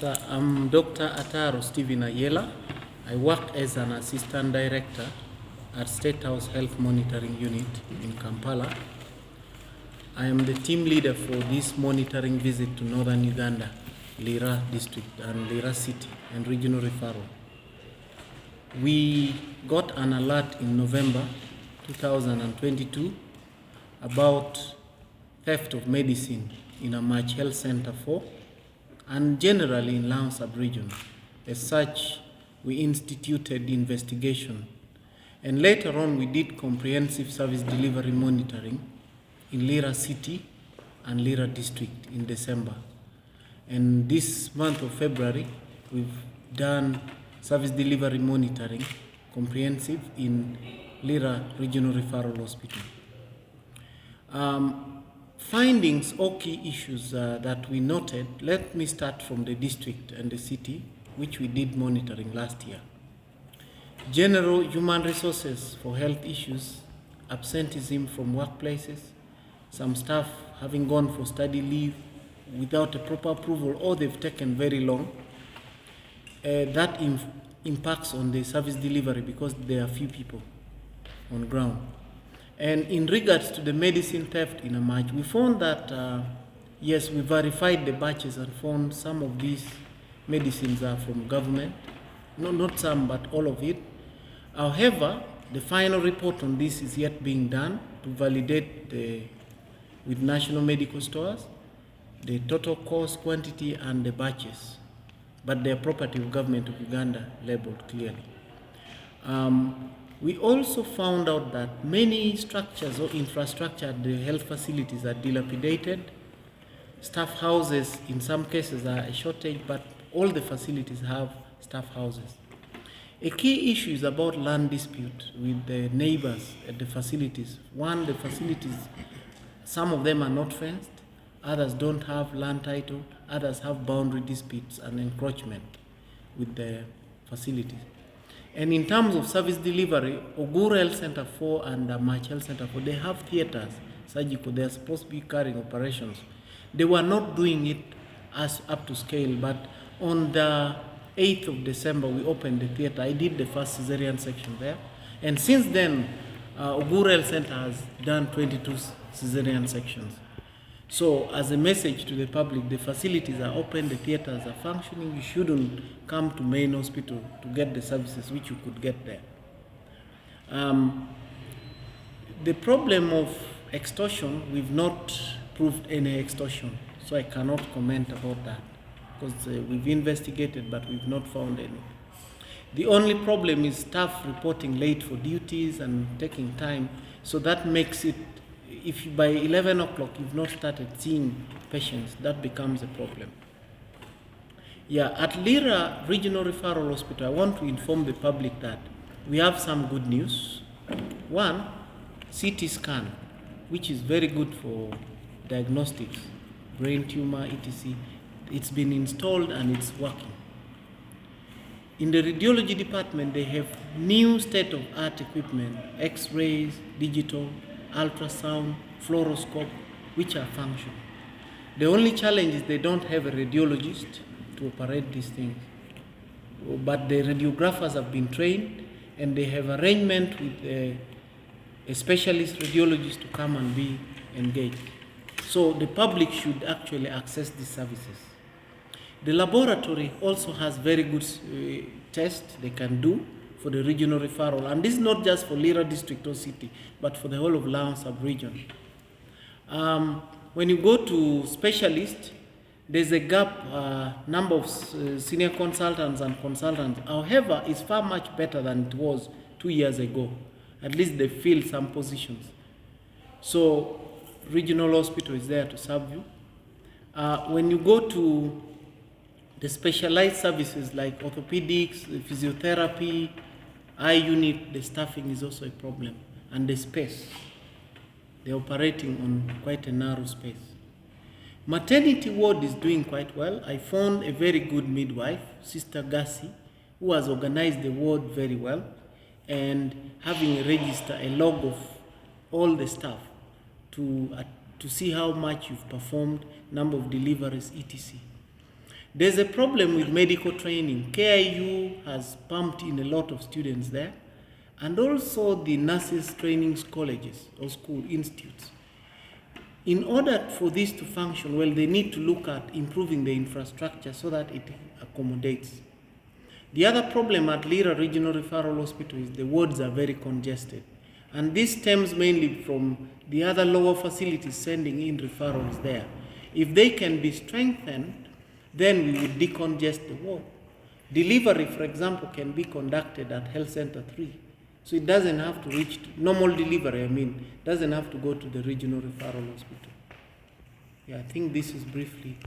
Sir, I'm Dr. Stephen Ayella. I work as an Assistant Director at State House Health Monitoring Unit in Kampala. I am the team leader for this monitoring visit to Northern Uganda, Lira District and Lira City and Regional Referral. We got an alert in November 2022 about theft of medicine in a March Health Center 4 and generally in Lango sub-region. As such, we instituted investigation, and later on we did comprehensive service delivery monitoring in Lira City and Lira District in December. And this month of February, we've done service delivery monitoring comprehensive in Lira Regional Referral Hospital. Findings or key issues that we noted, let me start from the district and the city, which we did monitoring last year. General human resources for health issues, absenteeism from workplaces, some staff having gone for study leave without a proper approval or they've taken very long. That impacts on the service delivery because there are few people on ground. And in regards to the medicine theft in a March, we found that, yes, we verified the batches and found some of these medicines are from government. No, not some, but all of it. However, the final report on this is yet being done to validate with national medical stores, the total cost, quantity, and the batches. But they are property of government of Uganda, labeled clearly. We also found out that many structures or infrastructure at the health facilities are dilapidated. Staff houses, in some cases, are a shortage, but all the facilities have staff houses. A key issue is about land dispute with the neighbors at the facilities. One, the facilities, some of them are not fenced, others don't have land title, others have boundary disputes and encroachment with the facilities. And in terms of service delivery, Oguru Health Center 4 and March Health Center 4, they have theaters, surgical, they are supposed to be carrying operations. They were not doing it as up to scale, but on the 8th of December, we opened the theater. I did the first cesarean section there. And since then, Oguru Health Center has done 22 cesarean sections. So as a message to the public, the facilities are open, the theaters are functioning. You shouldn't come to main hospital to get the services which you could get there. The problem of extortion, we've not proved any extortion, so I cannot comment about that because we've investigated, but we've not found any. The only problem is staff reporting late for duties and taking time, so that makes it, if by 11 o'clock you've not started seeing patients, that becomes a problem. Yeah, at Lira Regional Referral Hospital, I want to inform the public that we have some good news. One, CT scan, which is very good for diagnostics, brain tumor, etc. It's been installed and it's working. In the radiology department, they have new state-of-art equipment, X-rays, digital, ultrasound, fluoroscope, which are functional. The only challenge is they don't have a radiologist to operate these things. But the radiographers have been trained and they have arrangement with a specialist radiologist to come and be engaged. So the public should actually access these services. The laboratory also has very good tests they can do for the regional referral. And this is not just for Lira district or city, but for the whole of Lango sub-region. When you go to specialists, there's a gap, number of senior consultants and consultants. However, it's far much better than it was 2 years ago. At least they fill some positions. So regional hospital is there to serve you. When you go to the specialized services like orthopedics, physiotherapy, eye unit, the staffing is also a problem, and the space. They're operating on quite a narrow space. Maternity ward is doing quite well. I found a very good midwife, Sister Gassi, who has organized the ward very well and having a register, a log of all the staff to see how much you've performed, number of deliveries, etc. There's a problem with medical training. KIU has pumped in a lot of students there, and also the nurses training colleges or school institutes. In order for this to function well, they need to look at improving the infrastructure so that it accommodates. The other problem at Lira Regional Referral Hospital is the wards are very congested. And this stems mainly from the other lower facilities sending in referrals there. If they can be strengthened, then we would decongest the ward. Delivery, for example, can be conducted at Health Center 3. So it doesn't have to reach normal delivery, doesn't have to go to the regional referral hospital. Yeah, I think this is briefly